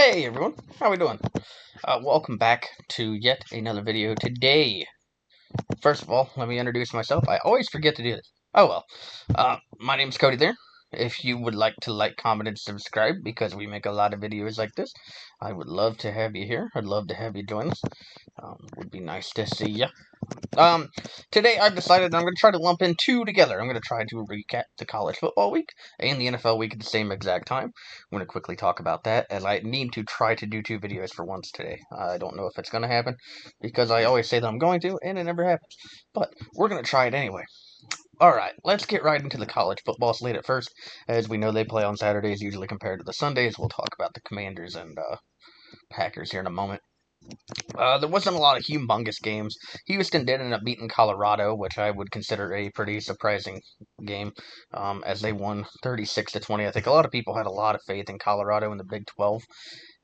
Hey everyone, how we doing? Welcome back to yet another video today. First of all, let me introduce myself. I always forget to do this. Oh well. My name's Cody there. If you would like to like, comment, and subscribe, because we make a lot of videos like this, I would love to have you here. I'd love to have you join us. Would be nice to see you. Um, Today I've decided that I'm going to try to lump in two together. I'm going to try to recap the college football week and the NFL week at the same exact time. I'm going to quickly talk about that, as I need to try to do two videos for once today. I don't know if it's going to happen, because I always say that I'm going to, and it never happens. But we're going to try it anyway. Alright, let's get right into the college football slate at first. As we know, they play on Saturdays, usually compared to the Sundays. We'll talk about the Commanders and Packers here in a moment. There wasn't a lot of humongous games. Houston did end up beating Colorado, which I would consider a pretty surprising game, as they won 36-20. I think a lot of people had a lot of faith in Colorado in the Big 12,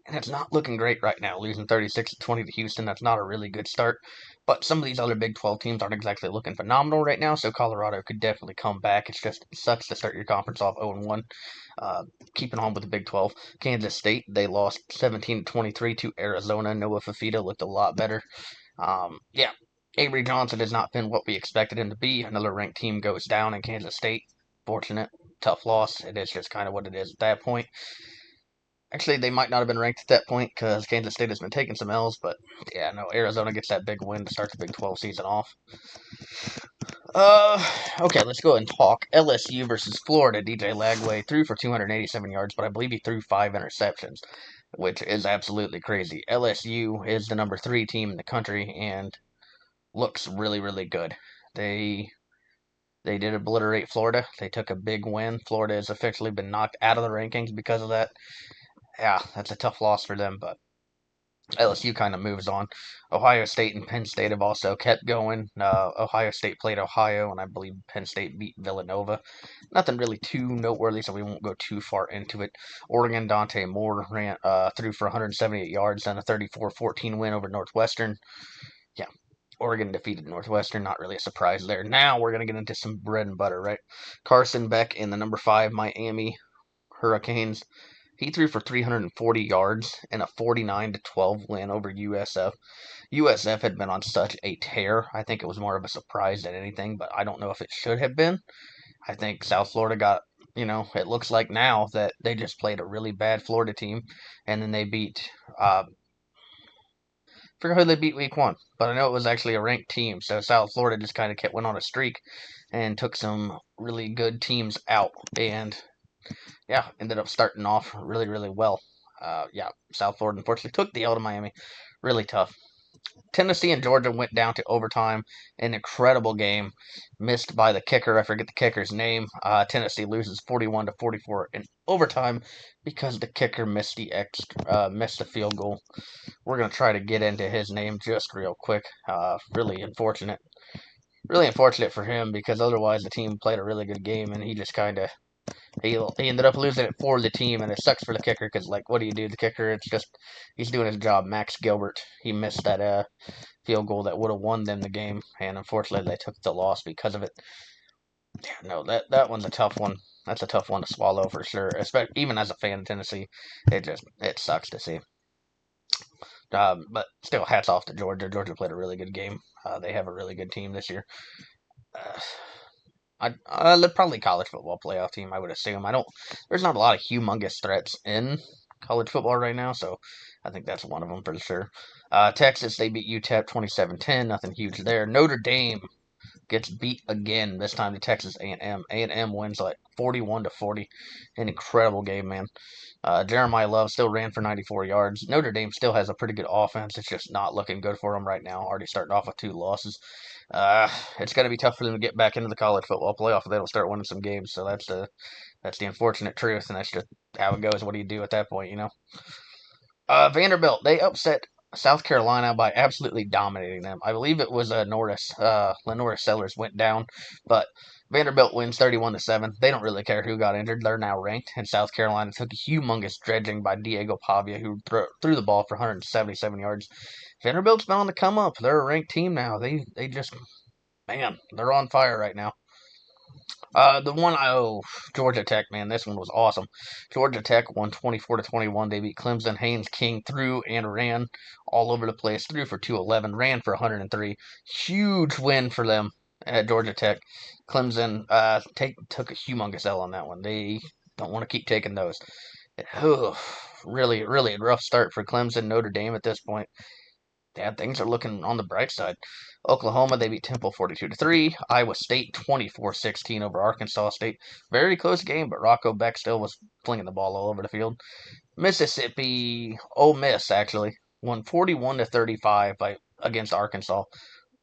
and it's not looking great right now. Losing 36-20 to Houston, that's not a really good start. But some of these other Big 12 teams aren't exactly looking phenomenal right now, so Colorado could definitely come back. It sucks to start your conference off 0-1. Keeping on with the Big 12, Kansas State, they lost 17-23 to Arizona. Noah Fafita looked a lot better. Yeah, Avery Johnson has not been what we expected him to be. Another ranked team goes down in Kansas State. Fortunate, tough loss. It is just kind of what it is at that point. Actually, they might not have been ranked at that point because Kansas State has been taking some L's, but yeah, no, Arizona gets that big win to start the Big 12 season off. Okay, let's go ahead and talk LSU versus Florida. DJ Lagway threw for 287 yards, but I believe he threw 5 interceptions, which is absolutely crazy. LSU is the number 3 team in the country and looks really, really good. They did obliterate Florida. They took a big win. Florida has officially been knocked out of the rankings because of that. Yeah, that's a tough loss for them, but LSU kind of moves on. Ohio State and Penn State have also kept going. Ohio State played Ohio, and I believe Penn State beat Villanova. Nothing really too noteworthy, so we won't go too far into it. Oregon, Dante Moore threw for 178 yards, and a 34-14 win over Northwestern. Yeah, Oregon defeated Northwestern. Not really a surprise there. Now we're going to get into some bread and butter, right? Carson Beck in the number 5 Miami Hurricanes. He threw for 340 yards and a 49-12 win over USF. USF had been on such a tear. I think it was more of a surprise than anything, but I don't know if it should have been. I think South Florida got, it looks like now that they just played a really bad Florida team, and then they beat, I forget who they beat week 1, but I know it was actually a ranked team, so South Florida just kind of went on a streak and took some really good teams out, and yeah, ended up starting off really, really well. Yeah, South Florida unfortunately took the L to Miami. Really tough. Tennessee and Georgia went down to overtime. An incredible game, missed by the kicker. I forget the kicker's name. Tennessee loses 41-44 in overtime because the kicker missed missed the field goal. We're gonna try to get into his name just real quick. Really unfortunate. Really unfortunate for him, because otherwise the team played a really good game, and he just kind of he ended up losing it for the team, and it sucks for the kicker because, like, what do you do? The kicker, it's just he's doing his job. Max Gilbert, he missed that field goal that would have won them the game, and unfortunately they took the loss because of it. Yeah, no, that one's a tough one. That's a tough one to swallow for sure. Especially even as a fan of Tennessee, it sucks to see. But still, hats off to Georgia. Georgia played a really good game. They have a really good team this year. Probably college football playoff team, I would assume. There's not a lot of humongous threats in college football right now, so I think that's one of them for sure. Texas, they beat UTEP 27-10, nothing huge there. Notre Dame gets beat again, this time to Texas A&M. A&M wins like 41-40. An incredible game, man. Jeremiah Love still ran for 94 yards. Notre Dame still has a pretty good offense. It's just not looking good for them right now. Already starting off with 2 losses. It's going to be tough for them to get back into the college football playoff if they don't start winning some games. So that's the unfortunate truth, and that's just how it goes. What do you do at that point, Vanderbilt, they upset South Carolina by absolutely dominating them. I believe it was Norris. Lenoris Sellers went down, but Vanderbilt wins 31-7. They don't really care who got injured. They're now ranked, and South Carolina took a humongous dredging by Diego Pavia, who threw the ball for 177 yards. Vanderbilt's been on the come up. They're a ranked team now. They just, man, they're on fire right now. Georgia Tech, man, this one was awesome. Georgia Tech won 24-21. They beat Clemson. Haynes King threw and ran all over the place. Threw for 211, ran for 103. Huge win for them at Georgia Tech. Clemson took a humongous L on that one. They don't want to keep taking those. Really, really a rough start for Clemson. Notre Dame at this point. Yeah, things are looking on the bright side. Oklahoma, they beat Temple 42-3. Iowa State 24-16 over Arkansas State. Very close game, but Rocco Beck still was flinging the ball all over the field. Mississippi, Ole Miss actually won 41-35 against Arkansas.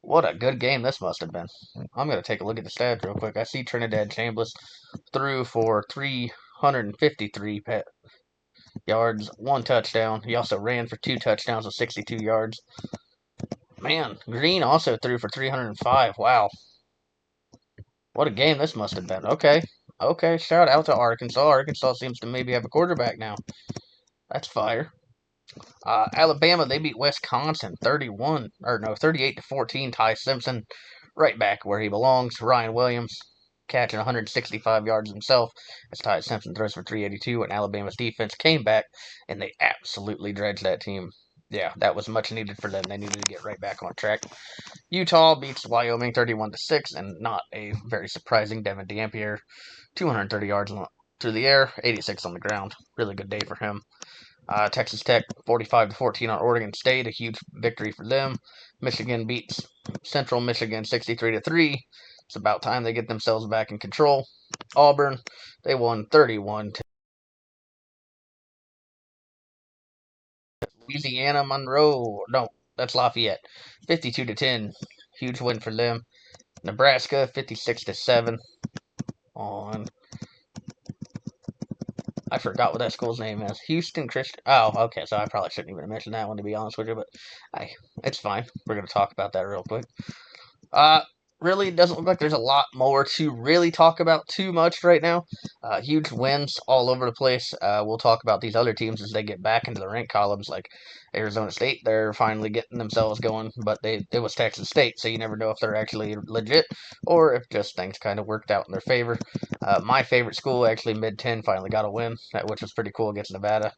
What a good game this must have been. I'm gonna take a look at the stats real quick. I see Trinidad Chambliss threw for 353 yards, one touchdown. He also ran for two touchdowns with 62 yards. Man, Green also threw for 305. Wow. What a game this must have been. Okay. Okay, shout out to Arkansas. Arkansas seems to maybe have a quarterback now. That's fire. Alabama, they beat Wisconsin 38-14. Ty Simpson right back where he belongs. Ryan Williams catching 165 yards himself as Ty Simpson throws for 382, and Alabama's defense came back and they absolutely dredged that team. Yeah, that was much needed for them. They needed to get right back on track. Utah beats Wyoming 31-6, and not a very surprising Devin Dampier, 230 yards through the air, 86 on the ground. Really good day for him. Texas Tech 45-14 on Oregon State, a huge victory for them. Michigan beats Central Michigan 63-3. It's about time they get themselves back in control. Auburn, they won 31. Louisiana Monroe, no, that's Lafayette, 52-10. Huge win for them. Nebraska 56-7 on, I forgot what that school's name is. Houston Christian. Oh, okay. So I probably shouldn't even mention that one, to be honest with you, but it's fine. We're gonna talk about that real quick. Uh, really doesn't look like there's a lot more to really talk about too much right now. Huge wins all over the place. We'll talk about these other teams as they get back into the rank columns, like Arizona State. They're finally getting themselves going, but it was Texas State, so you never know if they're actually legit or if just things kind of worked out in their favor. My favorite school, actually Mid-10, finally got a win, which was pretty cool against Nevada.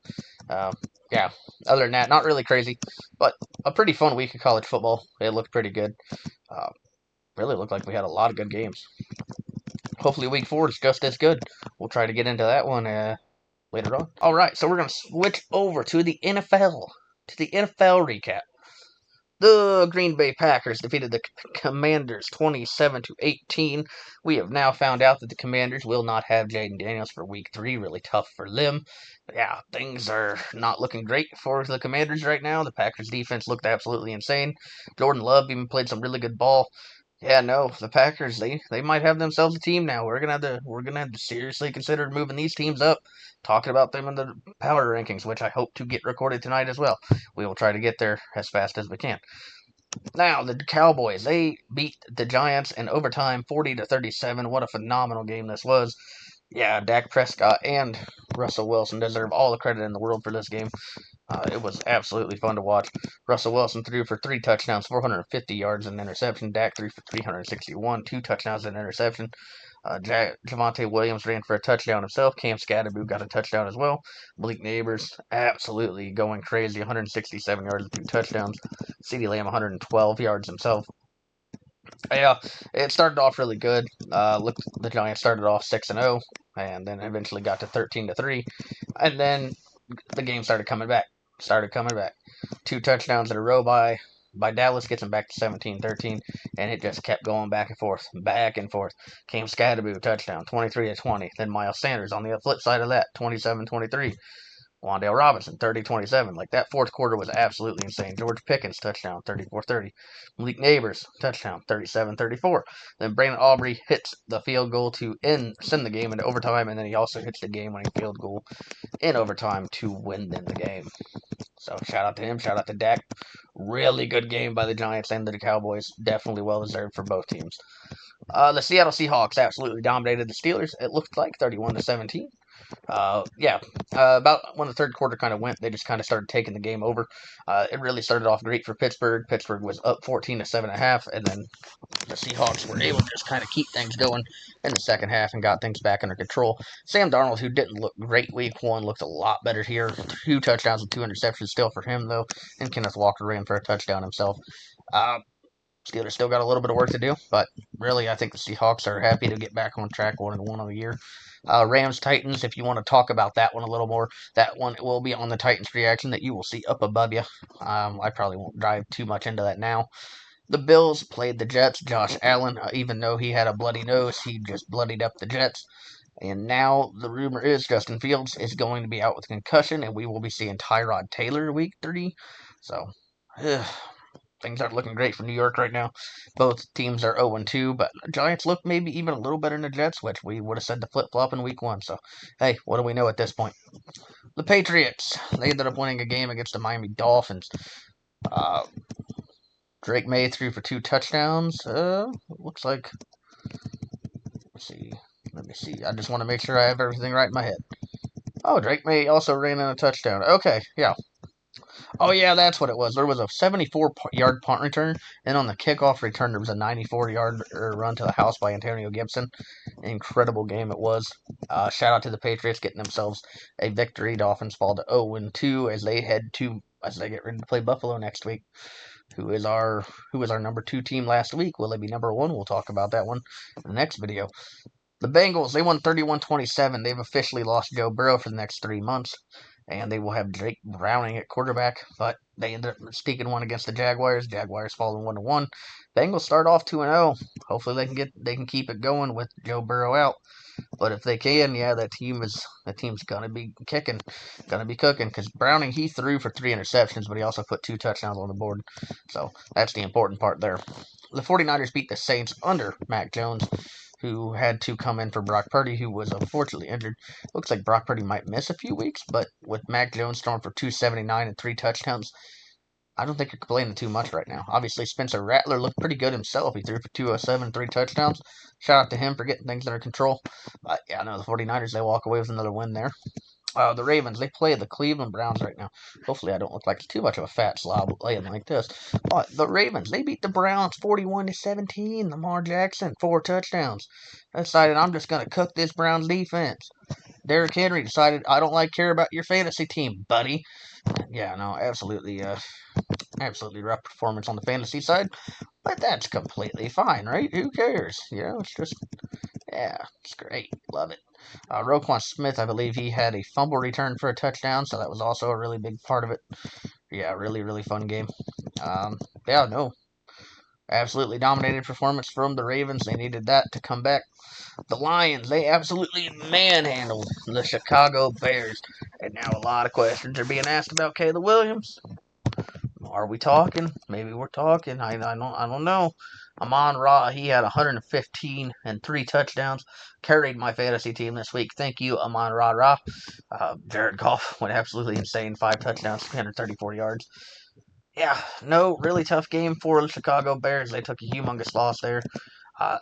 Yeah, other than that, not really crazy, but a pretty fun week of college football. It looked pretty good. Really looked like we had a lot of good games. Hopefully week 4 is just as good. We'll try to get into that one later on. All right, so we're going to switch over to the NFL, recap. The Green Bay Packers defeated the Commanders 27-18. We have now found out that the Commanders will not have Jaden Daniels for week 3. Really tough for them. Yeah, things are not looking great for the Commanders right now. The Packers defense looked absolutely insane. Jordan Love even played some really good ball. Yeah, no, the Packers they might have themselves a team now. We're gonna have to seriously consider moving these teams up, talking about them in the power rankings, which I hope to get recorded tonight as well. We will try to get there as fast as we can. Now the Cowboys, they beat the Giants in overtime, 40-37. What a phenomenal game this was. Yeah, Dak Prescott and Russell Wilson deserve all the credit in the world for this game. It was absolutely fun to watch. Russell Wilson threw for 3 touchdowns, 450 yards, and an interception. Dak threw for 361, 2 touchdowns and an interception. Javonte Williams ran for a touchdown himself. Cam Scatterboo got a touchdown as well. Malik Neighbors absolutely going crazy, 167 yards and 2 touchdowns. CeeDee Lamb 112 yards himself. Yeah, it started off really good. The Giants started off 6-0, and then eventually got to 13-3, and then the game started coming back. 2 touchdowns in a row by Dallas gets them back to 17-13, and it just kept going back and forth. Cam Scatterboo touchdown, 23-20. Then Miles Sanders on the flip side of that, 27-23. Wan'Dale Robinson, 30-27. Like, that fourth quarter was absolutely insane. George Pickens, touchdown, 34-30. Malik Neighbors, touchdown, 37-34. Then Brandon Aubrey hits the field goal to send the game into overtime, and then he also hits the game-winning field goal in overtime to win them the game. So shout out to him. Shout out to Dak. Really good game by the Giants and the Cowboys. Definitely well-deserved for both teams. The Seattle Seahawks absolutely dominated the Steelers. It looked like 31-17. About when the third quarter kind of went, they just kind of started taking the game over. It really started off great for Pittsburgh. Pittsburgh was up 14 to 7.5, and then the Seahawks were able to just kind of keep things going in the second half and got things back under control. Sam Darnold, who didn't look great week one, looked a lot better here. 2 touchdowns and 2 interceptions still for him, though, and Kenneth Walker ran for a touchdown himself. Uh, Steelers still got a little bit of work to do, but really, I think the Seahawks are happy to get back on track 1-1 on the year. Rams Titans, if you want to talk about that one a little more, that one will be on the Titans reaction that you will see up above you. I probably won't dive too much into that now. The Bills played the Jets. Josh Allen, even though he had a bloody nose, he just bloodied up the Jets. And now the rumor is Justin Fields is going to be out with concussion, and we will be seeing Tyrod Taylor week 3. So, things aren't looking great for New York right now. Both teams are 0-2, but the Giants look maybe even a little better than the Jets, which we would have said to flip-flop in week 1. So, hey, what do we know at this point? The Patriots, they ended up winning a game against the Miami Dolphins. Drake May threw for 2 touchdowns. Looks like. Let me see. I just want to make sure I have everything right in my head. Oh, Drake May also ran in a touchdown. Okay, yeah. Oh, yeah, that's what it was. There was a 74-yard punt return, and on the kickoff return, there was a 94-yard run to the house by Antonio Gibson. Incredible game it was. Shout out to the Patriots getting themselves a victory. Dolphins fall to 0-2 as they get ready to play Buffalo next week. Who is our number 2 team last week? Will they be number 1? We'll talk about that one in the next video. The Bengals, they won 31-27. They've officially lost Joe Burrow for the next 3 months, and they will have Jake Browning at quarterback, but they ended up sneaking one against the Jaguars. Jaguars falling 1-1. Bengals start off 2-0. Hopefully they can keep it going with Joe Burrow out. But if they can, yeah, that team's gonna be kicking, gonna be cooking. Because Browning, he threw for 3 interceptions, but he also put 2 touchdowns on the board. So that's the important part there. The 49ers beat the Saints under Mac Jones, who had to come in for Brock Purdy, who was unfortunately injured. Looks like Brock Purdy might miss a few weeks, but with Mac Jones throwing for 279 and 3 touchdowns, I don't think you're complaining too much right now. Obviously, Spencer Rattler looked pretty good himself. He threw for 207, 3 touchdowns. Shout out to him for getting things under control. But yeah, no, the 49ers, they walk away with another win there. The Ravens, they play the Cleveland Browns right now. Hopefully, I don't look like too much of a fat slob laying like this. But the Ravens, they beat the Browns 41-17. Lamar Jackson, 4 touchdowns. Decided I'm just going to cook this Browns defense. Derrick Henry decided I don't care about your fantasy team, buddy. Yeah, no, absolutely rough performance on the fantasy side, but that's completely fine, right? Who cares? It's just, yeah, it's great. Love it. Roquan Smith, I believe he had a fumble return for a touchdown, so that was also a really big part of it. Yeah, really, really fun game. Yeah, no, absolutely dominated performance from the Ravens. They needed that to come back. The Lions, they absolutely manhandled the Chicago Bears. And now a lot of questions are being asked about Caleb Williams. Are we talking? Maybe we're talking. I don't know. Amon-Ra, he had 115 and 3 touchdowns. Carried my fantasy team this week. Thank you, Amon-Ra. Jared Goff went absolutely insane. 5 touchdowns, 334 yards. Yeah, no, really tough game for the Chicago Bears. They took a humongous loss there.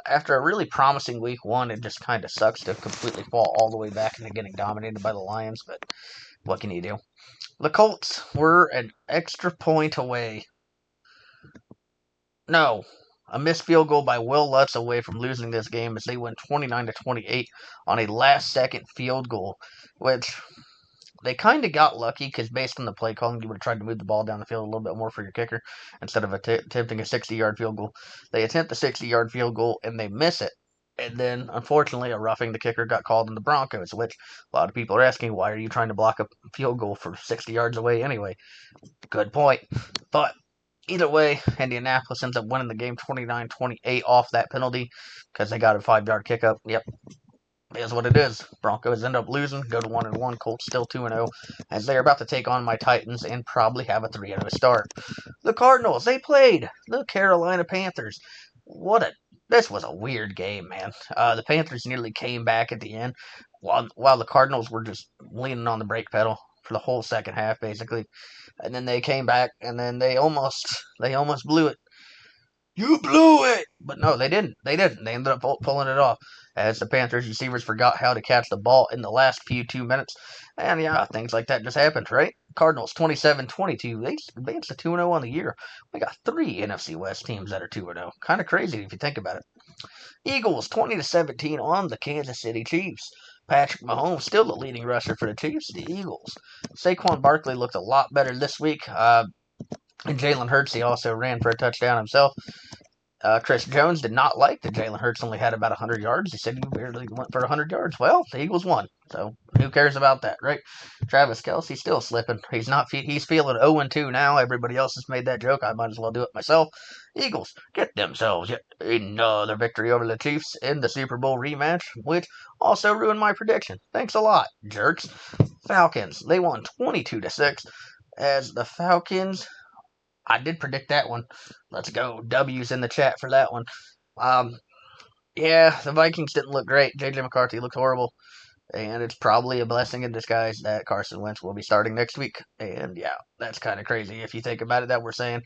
After a really promising week 1, it just kind of sucks to completely fall all the way back into getting dominated by the Lions, but what can you do? The Colts were an extra point away. No, a missed field goal by Will Lutz away from losing this game as they win 29-28 on a last-second field goal, which they kind of got lucky because based on the play calling, you would have tried to move the ball down the field a little bit more for your kicker instead of attempting a 60-yard field goal. They attempt the 60-yard field goal and they miss it. And then, unfortunately, a roughing the kicker got called in the Broncos, which a lot of people are asking, why are you trying to block a field goal for 60 yards away anyway? Good point. But either way, Indianapolis ends up winning the game 29-28 off that penalty because they got a 5-yard kick up. Yep, is what it is. Broncos end up losing, go to 1-1. Colts still 2-0 as they're about to take on my Titans and probably have a 3-0 start. The Cardinals, they played the Carolina Panthers. This was a weird game, man. The Panthers nearly came back at the end, while the Cardinals were just leaning on the brake pedal for the whole second half, basically. And then they came back, and then they almost blew it. You blew it. But no, they didn't. They didn't. They ended up pulling it off as the Panthers receivers forgot how to catch the ball in the last few 2 minutes. And yeah, things like that just happened, right? Cardinals 27-22. They advanced to 2-0 on the year. We got three NFC West teams that are 2-0. Kind of crazy if you think about it. Eagles 20-17 on the Kansas City Chiefs. Patrick Mahomes still the leading rusher for the Chiefs. The Eagles. Saquon Barkley looked a lot better this week. And Jalen Hurts, he also ran for a touchdown himself. Chris Jones did not like that Jalen Hurts only had about 100 yards. He said he barely went for 100 yards. Well, the Eagles won, so who cares about that, right? Travis Kelce's still slipping. He's feeling 0-2 now. Everybody else has made that joke. I might as well do it myself. Eagles get themselves yet another victory over the Chiefs in the Super Bowl rematch, which also ruined my prediction. Thanks a lot, jerks. Falcons, they won 22-6 as the Falcons. I did predict that one. Let's go. W's in the chat for that one. Um, yeah, the Vikings didn't look great. J.J. McCarthy looked horrible. And it's probably a blessing in disguise that Carson Wentz will be starting next week. And yeah, that's kind of crazy if you think about it, that we're saying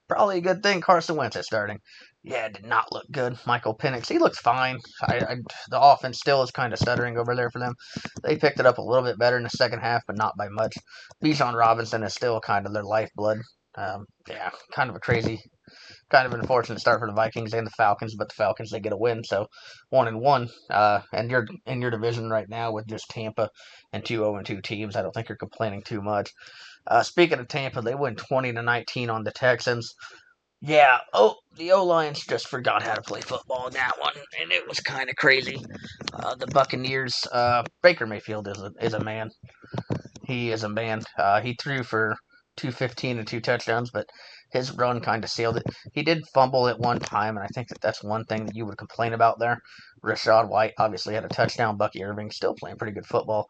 probably a good thing Carson Wentz is starting. Yeah, it did not look good. Michael Penix, he looks fine. The offense still is kind of stuttering over there for them. They picked it up a little bit better in the second half, but not by much. Bijan Robinson is still kind of their lifeblood. Yeah, kind of a crazy, kind of an unfortunate start for the Vikings and the Falcons, but the Falcons, they get a win, so 1-1. And you're in your division right now with just Tampa and two 0-2 teams. I don't think you're complaining too much. Speaking of Tampa, they win 20-19 on the Texans. Yeah, the O-Lions just forgot how to play football in that one, and it was kind of crazy. The Buccaneers, Baker Mayfield is a man. He is a man. He threw for 215 and two touchdowns, but his run kind of sealed it. He did fumble at one time, and I think that's one thing that you would complain about there. Rashad White obviously had a touchdown. Bucky Irving still playing pretty good football.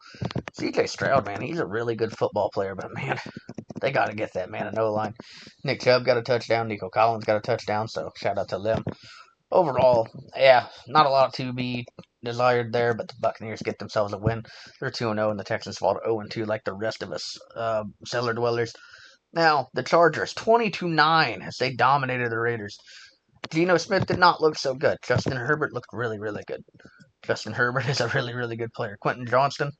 C.J. Stroud, man, he's a really good football player, but man, they got to get that man an O-line. Nick Chubb got a touchdown. Nico Collins got a touchdown, so shout out to them. Overall, yeah, not a lot to be desired there, but the Buccaneers get themselves a win. They're 2-0, and the Texans fall to 0-2 like the rest of us cellar dwellers. Now, the Chargers, 22-9 as they dominated the Raiders. Geno Smith did not look so good. Justin Herbert looked really, really good. Justin Herbert is a really, really good player. Quentin Johnston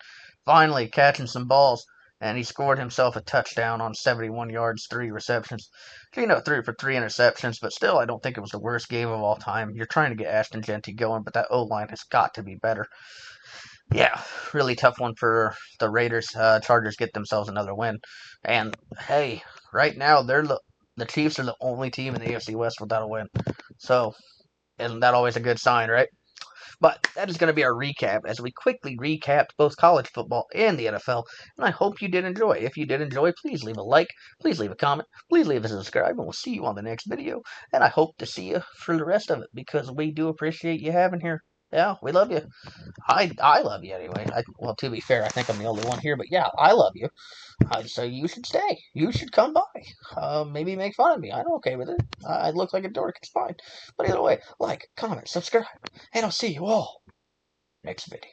finally catching some balls, and he scored himself a touchdown on 71 yards, 3 receptions. Geno threw for 3 interceptions, but still, I don't think it was the worst game of all time. You're trying to get Ashton Genty going, but that O-line has got to be better. Yeah, really tough one for the Raiders. Chargers get themselves another win. And hey, right now the Chiefs are the only team in the AFC West without a win. So isn't that always a good sign, right? But that is going to be our recap as we quickly recapped both college football and the NFL. And I hope you did enjoy. If you did enjoy, please leave a like, please leave a comment, please leave a subscribe, and we'll see you on the next video. And I hope to see you for the rest of it because we do appreciate you having here. Yeah, we love you. I love you anyway. Well, to be fair, I think I'm the only one here, but yeah, I love you. So you should stay. You should come by. Maybe make fun of me. I'm okay with it. I look like a dork. It's fine. But either way, like, comment, subscribe, and I'll see you all next video.